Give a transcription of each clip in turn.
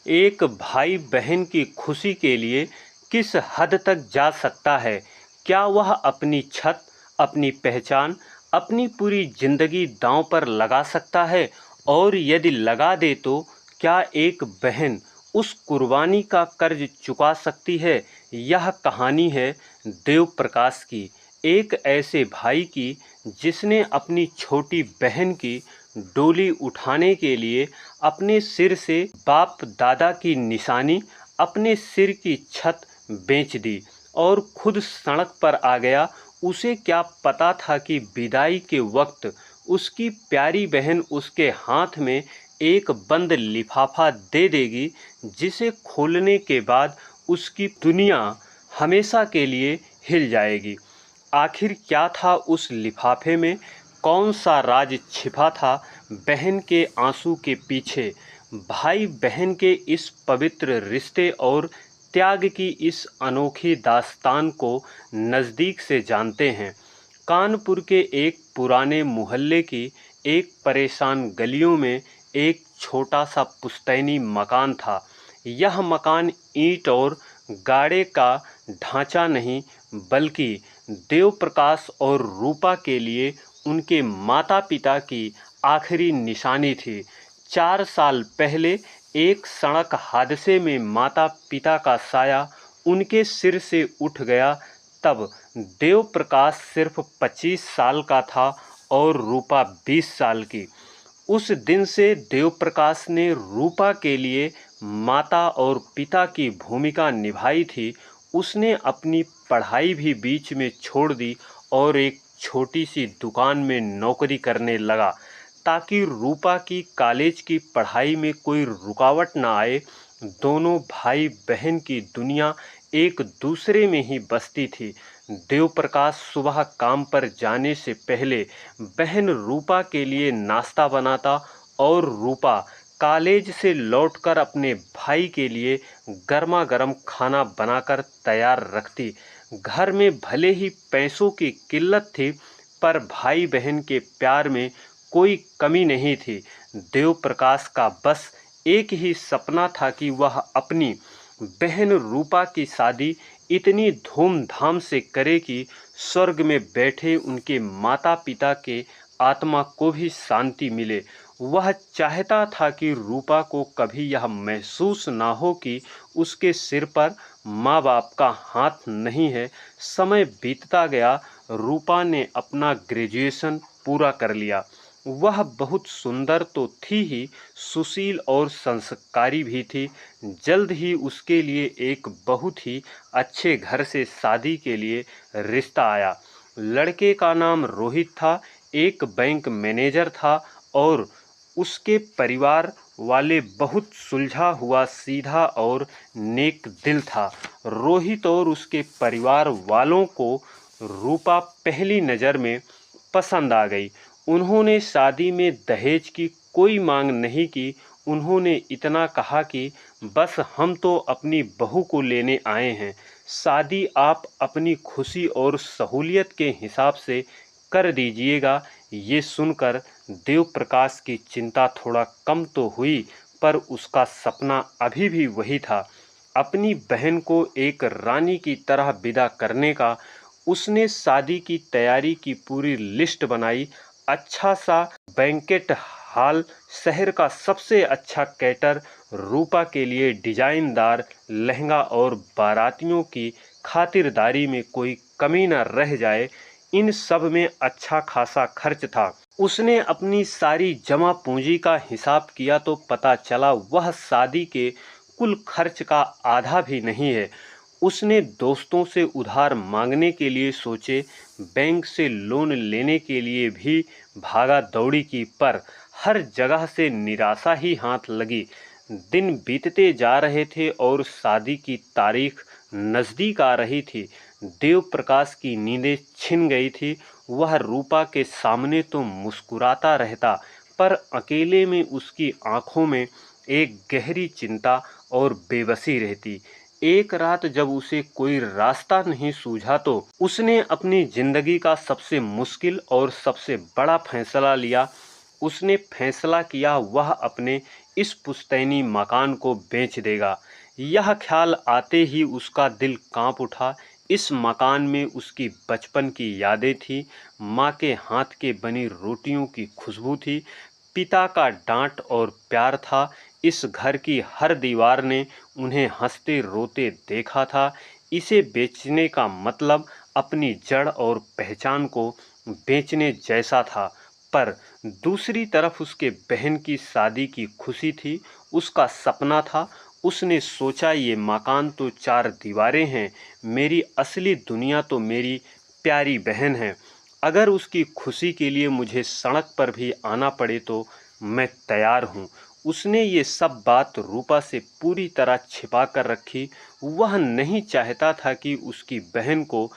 एक भाई बहन की खुशी के लिए किस हद तक जा सकता है? क्या वह अपनी छत, अपनी पहचान, अपनी पूरी जिंदगी दांव पर लगा सकता है? और यदि लगा दे तो क्या एक बहन उस कुर्बानी का कर्ज चुका सकती है? यह कहानी है देव प्रकाश की, एक ऐसे भाई की जिसने अपनी छोटी बहन की डोली उठाने के लिए अपने सिर से बाप दादा की निशानी, अपने सिर की छत बेच दी और खुद सड़क पर आ गया। उसे क्या पता था कि विदाई के वक्त उसकी प्यारी बहन उसके हाथ में एक बंद लिफाफा दे देगी, जिसे खोलने के बाद उसकी दुनिया हमेशा के लिए हिल जाएगी। आखिर क्या था उस लिफाफे में? कौन सा राज छिपा था बहन के आंसू के पीछे? भाई बहन के इस पवित्र रिश्ते और त्याग की इस अनोखी दास्तान को नज़दीक से जानते हैं। कानपुर के एक पुराने मोहल्ले की एक परेशान गलियों में एक छोटा सा पुश्तैनी मकान था। यह मकान ईंट और गाड़े का ढांचा नहीं, बल्कि देव प्रकाश और रूपा के लिए उनके माता पिता की आखिरी निशानी थी। 4 साल पहले एक सड़क हादसे में माता पिता का साया उनके सिर से उठ गया। तब देव प्रकाश सिर्फ 25 साल का था और रूपा 20 साल की। उस दिन से देव प्रकाश ने रूपा के लिए माता और पिता की भूमिका निभाई थी। उसने अपनी पढ़ाई भी बीच में छोड़ दी और एक छोटी सी दुकान में नौकरी करने लगा, ताकि रूपा की कॉलेज की पढ़ाई में कोई रुकावट न आए। दोनों भाई बहन की दुनिया एक दूसरे में ही बसती थी। देव प्रकाश सुबह काम पर जाने से पहले बहन रूपा के लिए नाश्ता बनाता और रूपा कॉलेज से लौटकर अपने भाई के लिए गर्मा गर्म खाना बनाकर तैयार रखती। घर में भले ही पैसों की किल्लत थी, पर भाई बहन के प्यार में कोई कमी नहीं थी। देव प्रकाश का बस एक ही सपना था कि वह अपनी बहन रूपा की शादी इतनी धूमधाम से करे कि स्वर्ग में बैठे उनके माता पिता के आत्मा को भी शांति मिले। वह चाहता था कि रूपा को कभी यह महसूस ना हो कि उसके सिर पर माँ बाप का हाथ नहीं है। समय बीतता गया। रूपा ने अपना ग्रेजुएशन पूरा कर लिया। वह बहुत सुंदर तो थी ही, सुशील और संस्कारी भी थी। जल्द ही उसके लिए एक बहुत ही अच्छे घर से शादी के लिए रिश्ता आया। लड़के का नाम रोहित था, एक बैंक मैनेजर था और उसके परिवार वाले बहुत सुलझा हुआ, सीधा और नेक दिल था। रोहित और उसके परिवार वालों को रूपा पहली नज़र में पसंद आ गई। उन्होंने शादी में दहेज की कोई मांग नहीं की। उन्होंने इतना कहा कि बस हम तो अपनी बहू को लेने आए हैं, शादी आप अपनी खुशी और सहूलियत के हिसाब से कर दीजिएगा। ये सुनकर देव प्रकाश की चिंता थोड़ा कम तो हुई, पर उसका सपना अभी भी वही था, अपनी बहन को एक रानी की तरह विदा करने का। उसने शादी की तैयारी की पूरी लिस्ट बनाई। अच्छा सा बैंकेट हॉल, शहर का सबसे अच्छा कैटर, रूपा के लिए डिजाइनदार लहंगा और बारातियों की खातिरदारी में कोई कमी न रह जाए, इन सब में अच्छा खासा खर्च था। उसने अपनी सारी जमा पूंजी का हिसाब किया तो पता चला वह शादी के कुल खर्च का आधा भी नहीं है। उसने दोस्तों से उधार मांगने के लिए सोचे, बैंक से लोन लेने के लिए भी भागा दौड़ी की, पर हर जगह से निराशा ही हाथ लगी। दिन बीतते जा रहे थे और शादी की तारीख नज़दीक आ रही थी। देव प्रकाश की नींदें छिन गई थी। वह रूपा के सामने तो मुस्कुराता रहता, पर अकेले में उसकी आंखों में एक गहरी चिंता और बेबसी रहती। एक रात जब उसे कोई रास्ता नहीं सूझा तो उसने अपनी जिंदगी का सबसे मुश्किल और सबसे बड़ा फैसला लिया। उसने फैसला किया वह अपने इस पुश्तैनी मकान को बेच देगा। यह ख्याल आते ही उसका दिल कांप उठा। इस मकान में उसकी बचपन की यादें थी, माँ के हाथ के बनी रोटियों की खुशबू थी, पिता का डांट और प्यार था। इस घर की हर दीवार ने उन्हें हंसते रोते देखा था। इसे बेचने का मतलब अपनी जड़ और पहचान को बेचने जैसा था। पर दूसरी तरफ उसके बहन की शादी की खुशी थी, उसका सपना था। उसने सोचा ये मकान तो चार दीवारें हैं, मेरी असली दुनिया तो मेरी प्यारी बहन है। अगर उसकी खुशी के लिए मुझे सड़क पर भी आना पड़े तो मैं तैयार हूँ। उसने ये सब बात रूपा से पूरी तरह छिपा कर रखी। वह नहीं चाहता था कि उसकी बहन को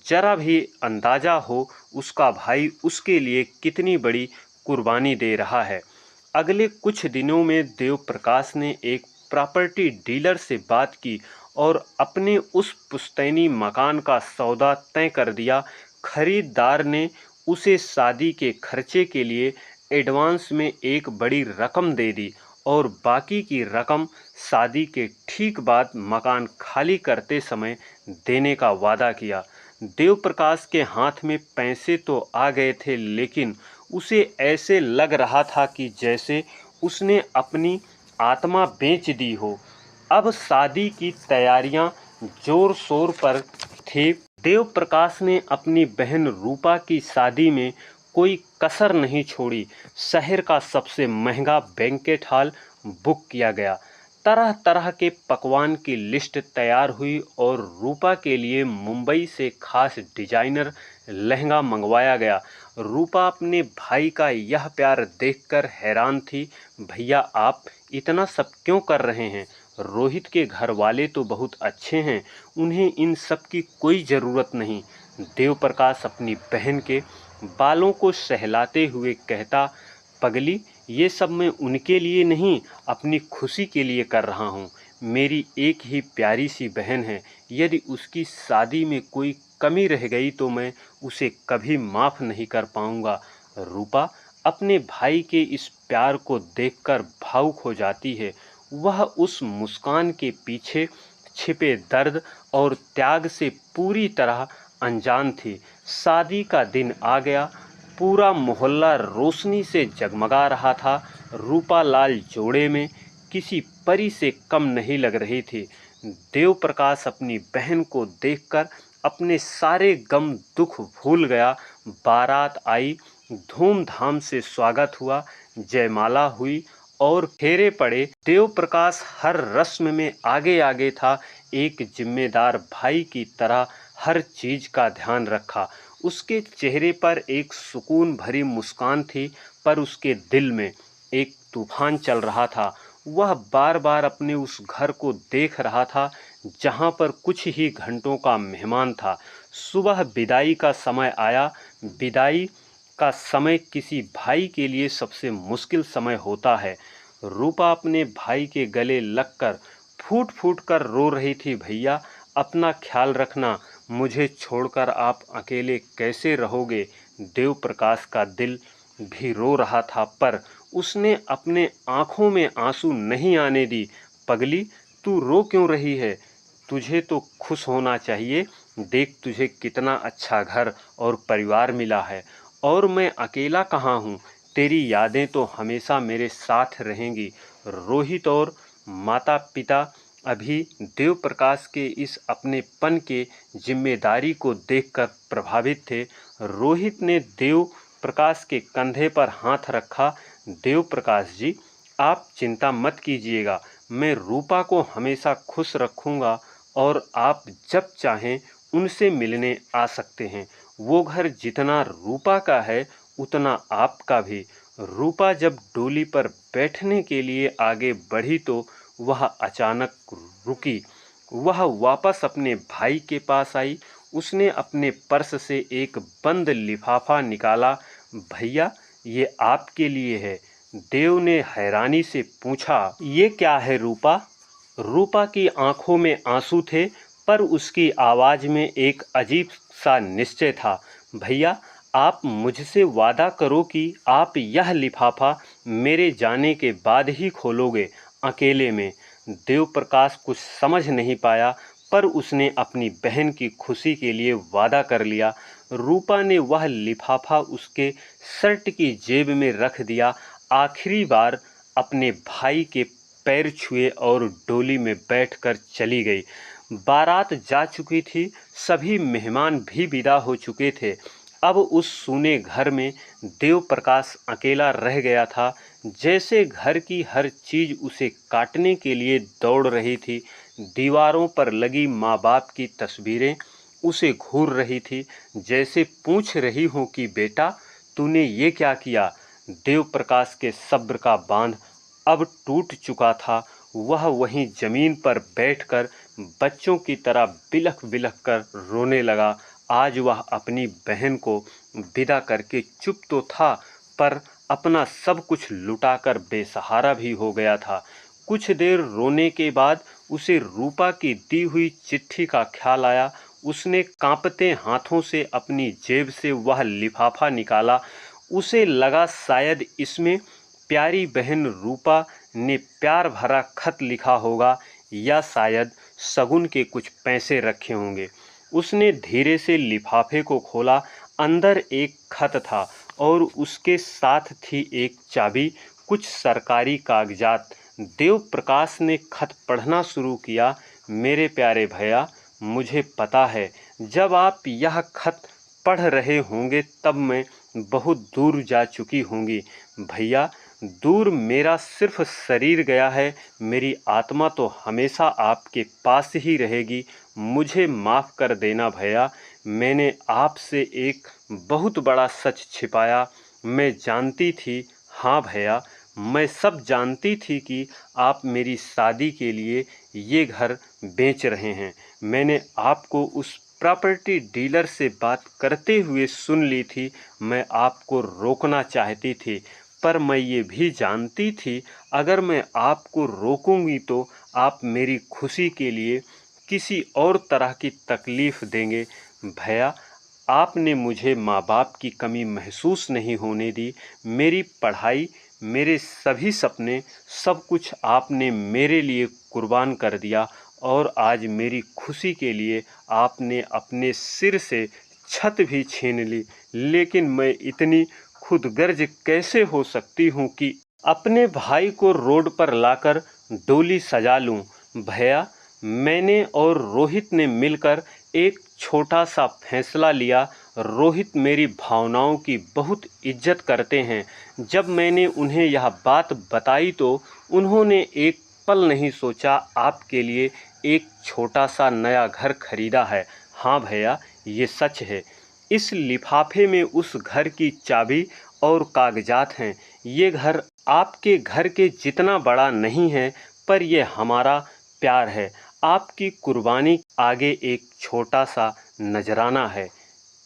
जरा भी अंदाजा हो उसका भाई उसके लिए कितनी बड़ी कुर्बानी दे रहा है। अगले कुछ दिनों में देव प्रकाश ने एक प्रॉपर्टी डीलर से बात की और अपने उस पुश्तैनी मकान का सौदा तय कर दिया। खरीदार ने उसे शादी के खर्चे के लिए एडवांस में एक बड़ी रकम दे दी और बाकी की रकम शादी के ठीक बाद मकान खाली करते समय देने का वादा किया। देव प्रकाश के हाथ में पैसे तो आ गए थे, लेकिन उसे ऐसे लग रहा था कि जैसे उसने अपनी आत्मा बेच दी हो। अब शादी की तैयारियां जोर शोर पर थी। देव प्रकाश ने अपनी बहन रूपा की शादी में कोई कसर नहीं छोड़ी। शहर का सबसे महंगा बैंकेट हॉल बुक किया गया, तरह तरह के पकवान की लिस्ट तैयार हुई और रूपा के लिए मुंबई से खास डिजाइनर लहंगा मंगवाया गया। रूपा अपने भाई का यह प्यार देखकर हैरान थी। भैया, आप इतना सब क्यों कर रहे हैं? रोहित के घर वाले तो बहुत अच्छे हैं, उन्हें इन सब की कोई ज़रूरत नहीं। देव प्रकाश अपनी बहन के बालों को सहलाते हुए कहता, पगली, ये सब मैं उनके लिए नहीं, अपनी खुशी के लिए कर रहा हूँ। मेरी एक ही प्यारी सी बहन है, यदि उसकी शादी में कोई कमी रह गई तो मैं उसे कभी माफ़ नहीं कर पाऊँगा। रूपा अपने भाई के इस प्यार को देखकर भावुक हो जाती है। वह उस मुस्कान के पीछे छिपे दर्द और त्याग से पूरी तरह अनजान थी। शादी का दिन आ गया। पूरा मोहल्ला रोशनी से जगमगा रहा था। रूपा लाल जोड़े में किसी परी से कम नहीं लग रही थी। देव प्रकाश अपनी बहन को देखकर अपने सारे गम दुख भूल गया। बारात आई, धूमधाम से स्वागत हुआ, जयमाला हुई और फेरे पड़े। देव प्रकाश हर रस्म में आगे आगे था। एक जिम्मेदार भाई की तरह हर चीज का ध्यान रखा। उसके चेहरे पर एक सुकून भरी मुस्कान थी, पर उसके दिल में एक तूफान चल रहा था। वह बार बार अपने उस घर को देख रहा था जहाँ पर कुछ ही घंटों का मेहमान था। सुबह विदाई का समय आया। विदाई का समय किसी भाई के लिए सबसे मुश्किल समय होता है। रूपा अपने भाई के गले लगकर फूट फूट कर रो रही थी। भैया, अपना ख्याल रखना, मुझे छोड़कर आप अकेले कैसे रहोगे? देव प्रकाश का दिल भी रो रहा था, पर उसने अपने आंखों में आंसू नहीं आने दी। पगली, तू रो क्यों रही है? तुझे तो खुश होना चाहिए। देख, तुझे कितना अच्छा घर और परिवार मिला है, और मैं अकेला कहाँ हूँ। तेरी यादें तो हमेशा मेरे साथ रहेंगी। रोहित और माता पिता अभी देव प्रकाश के इस अपनेपन के जिम्मेदारी को देखकर प्रभावित थे। रोहित ने देव प्रकाश के कंधे पर हाथ रखा। देव प्रकाश जी, आप चिंता मत कीजिएगा, मैं रूपा को हमेशा खुश रखूँगा और आप जब चाहें उनसे मिलने आ सकते हैं। वो घर जितना रूपा का है उतना आपका भी। रूपा जब डोली पर बैठने के लिए आगे बढ़ी तो वह अचानक रुकी। वह वापस अपने भाई के पास आई। उसने अपने पर्स से एक बंद लिफाफा निकाला। भैया, ये आपके लिए है। देव ने हैरानी से पूछा, ये क्या है रूपा? रूपा की आंखों में आंसू थे, पर उसकी आवाज़ में एक अजीब सा निश्चय था। भैया, आप मुझसे वादा करो कि आप यह लिफाफा मेरे जाने के बाद ही खोलोगे, अकेले में। देव प्रकाश कुछ समझ नहीं पाया, पर उसने अपनी बहन की खुशी के लिए वादा कर लिया। रूपा ने वह लिफाफा उसके शर्ट की जेब में रख दिया, आखिरी बार अपने भाई के पैर छुए और डोली में बैठकर चली गई। बारात जा चुकी थी, सभी मेहमान भी विदा हो चुके थे। अब उस सूने घर में देव प्रकाश अकेला रह गया था। जैसे घर की हर चीज उसे काटने के लिए दौड़ रही थी। दीवारों पर लगी माँ बाप की तस्वीरें उसे घूर रही थी, जैसे पूछ रही हो कि बेटा, तूने ये क्या किया। देव प्रकाश के सब्र का बांध अब टूट चुका था। वह वहीं जमीन पर बैठकर बच्चों की तरह बिलख बिलख कर रोने लगा। आज वह अपनी बहन को विदा करके चुप तो था, पर अपना सब कुछ लुटाकर बेसहारा भी हो गया था। कुछ देर रोने के बाद उसे रूपा की दी हुई चिट्ठी का ख्याल आया। उसने कांपते हाथों से अपनी जेब से वह लिफाफा निकाला। उसे लगा शायद इसमें प्यारी बहन रूपा ने प्यार भरा खत लिखा होगा, या शायद शगुन के कुछ पैसे रखे होंगे। उसने धीरे से लिफाफे को खोला। अंदर एक खत था और उसके साथ थी एक चाबी, कुछ सरकारी कागजात। देव प्रकाश ने खत पढ़ना शुरू किया। मेरे प्यारे भैया, मुझे पता है जब आप यह खत पढ़ रहे होंगे तब मैं बहुत दूर जा चुकी होंगी। भैया, दूर मेरा सिर्फ शरीर गया है, मेरी आत्मा तो हमेशा आपके पास ही रहेगी। मुझे माफ़ कर देना भैया, मैंने आपसे एक बहुत बड़ा सच छिपाया। मैं जानती थी, हाँ भैया, मैं सब जानती थी कि आप मेरी शादी के लिए ये घर बेच रहे हैं। मैंने आपको उस प्रॉपर्टी डीलर से बात करते हुए सुन ली थी। मैं आपको रोकना चाहती थी, पर मैं ये भी जानती थी अगर मैं आपको रोकूंगी तो आप मेरी खुशी के लिए किसी और तरह की तकलीफ़ देंगे। भैया, आपने मुझे माँ बाप की कमी महसूस नहीं होने दी। मेरी पढ़ाई, मेरे सभी सपने, सब कुछ आपने मेरे लिए कुर्बान कर दिया, और आज मेरी खुशी के लिए आपने अपने सिर से छत भी छीन ली। लेकिन मैं इतनी खुदगर्ज कैसे हो सकती हूँ कि अपने भाई को रोड पर लाकर डोली सजा लूँ। भैया, मैंने और रोहित ने मिलकर एक छोटा सा फैसला लिया। रोहित मेरी भावनाओं की बहुत इज्जत करते हैं। जब मैंने उन्हें यह बात बताई तो उन्होंने एक पल नहीं सोचा आपके लिए एक छोटा सा नया घर खरीदा है। हाँ भैया, ये सच है। इस लिफाफे में उस घर की चाबी और कागजात हैं। ये घर आपके घर के जितना बड़ा नहीं है, पर यह हमारा प्यार है। आपकी कुर्बानी आगे एक छोटा सा नजराना है।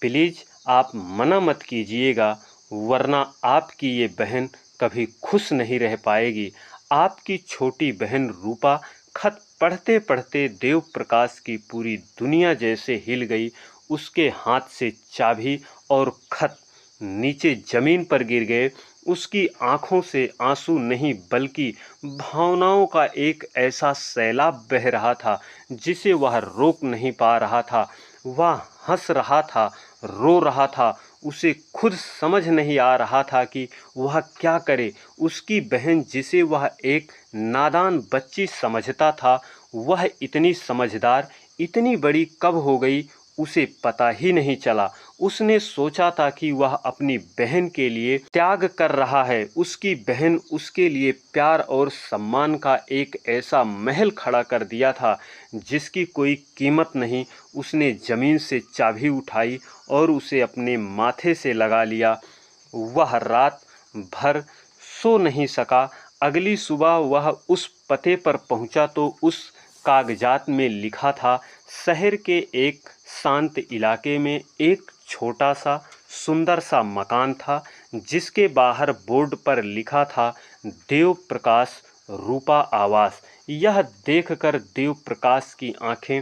प्लीज़ आप मना मत कीजिएगा, वरना आपकी ये बहन कभी खुश नहीं रह पाएगी। आपकी छोटी बहन रूपा। खत पढ़ते पढ़ते देव प्रकाश की पूरी दुनिया जैसे हिल गई। उसके हाथ से चाबी और खत नीचे जमीन पर गिर गए। उसकी आंखों से आंसू नहीं बल्कि भावनाओं का एक ऐसा सैलाब बह रहा था जिसे वह रोक नहीं पा रहा था। वह हंस रहा था, रो रहा था, उसे खुद समझ नहीं आ रहा था कि वह क्या करे। उसकी बहन, जिसे वह एक नादान बच्ची समझता था, वह इतनी समझदार, इतनी बड़ी कब हो गई, उसे पता ही नहीं चला। उसने सोचा था कि वह अपनी बहन के लिए त्याग कर रहा है। उसकी बहन उसके लिए प्यार और सम्मान का एक ऐसा महल खड़ा कर दिया था जिसकी कोई कीमत नहीं। उसने जमीन से चाबी उठाई और उसे अपने माथे से लगा लिया। वह रात भर सो नहीं सका। अगली सुबह वह उस पते पर पहुंचा तो उस कागजात में लिखा था, शहर के एक शांत इलाके में एक छोटा सा सुंदर सा मकान था, जिसके बाहर बोर्ड पर लिखा था, देव प्रकाश रूपा आवास। यह देखकर देव प्रकाश की आंखें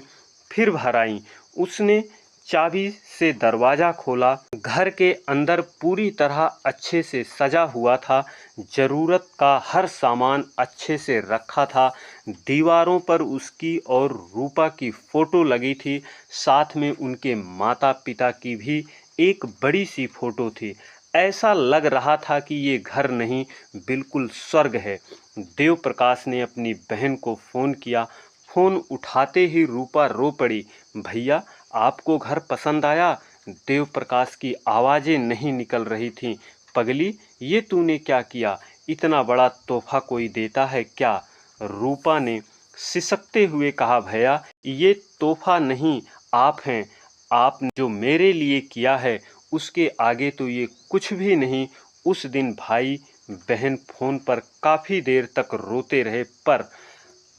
फिर भर आईं। उसने चाबी से दरवाज़ा खोला। घर के अंदर पूरी तरह अच्छे से सजा हुआ था, ज़रूरत का हर सामान अच्छे से रखा था। दीवारों पर उसकी और रूपा की फ़ोटो लगी थी, साथ में उनके माता-पिता की भी एक बड़ी-सी फ़ोटो थी। ऐसा लग रहा था कि ये घर नहीं, बिल्कुल स्वर्ग है। देव प्रकाश ने अपनी बहन को फ़ोन किया। फ़ोन उठाते ही रूपा रो पड़ी, भैया आपको घर पसंद आया? देव प्रकाश की आवाज़ें नहीं निकल रही थीं। पगली, ये तूने क्या किया? इतना बड़ा तोहफ़ा कोई देता है क्या? रूपा ने सिसकते हुए कहा, भैया ये तोहफ़ा नहीं, आप हैं। आपने जो मेरे लिए किया है उसके आगे तो ये कुछ भी नहीं। उस दिन भाई बहन फ़ोन पर काफ़ी देर तक रोते रहे, पर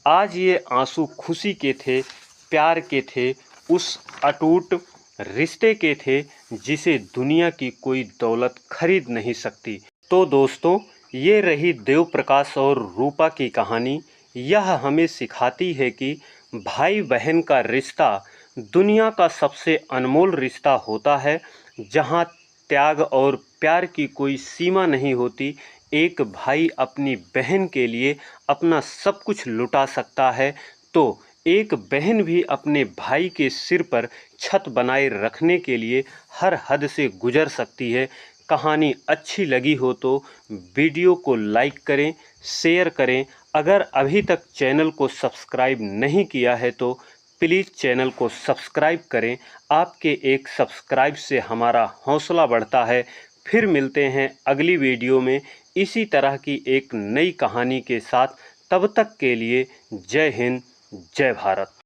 आज ये आंसू खुशी के थे, प्यार के थे, उस अटूट रिश्ते के थे जिसे दुनिया की कोई दौलत खरीद नहीं सकती। तो दोस्तों, ये रही देव प्रकाश और रूपा की कहानी। यह हमें सिखाती है कि भाई बहन का रिश्ता दुनिया का सबसे अनमोल रिश्ता होता है, जहाँ त्याग और प्यार की कोई सीमा नहीं होती। एक भाई अपनी बहन के लिए अपना सब कुछ लुटा सकता है, तो एक बहन भी अपने भाई के सिर पर छत बनाए रखने के लिए हर हद से गुजर सकती है। कहानी अच्छी लगी हो तो वीडियो को लाइक करें, शेयर करें। अगर अभी तक चैनल को सब्सक्राइब नहीं किया है तो प्लीज़ चैनल को सब्सक्राइब करें। आपके एक सब्सक्राइब से हमारा हौसला बढ़ता है। फिर मिलते हैं अगली वीडियो में इसी तरह की एक नई कहानी के साथ। तब तक के लिए जय हिंद, जय भारत।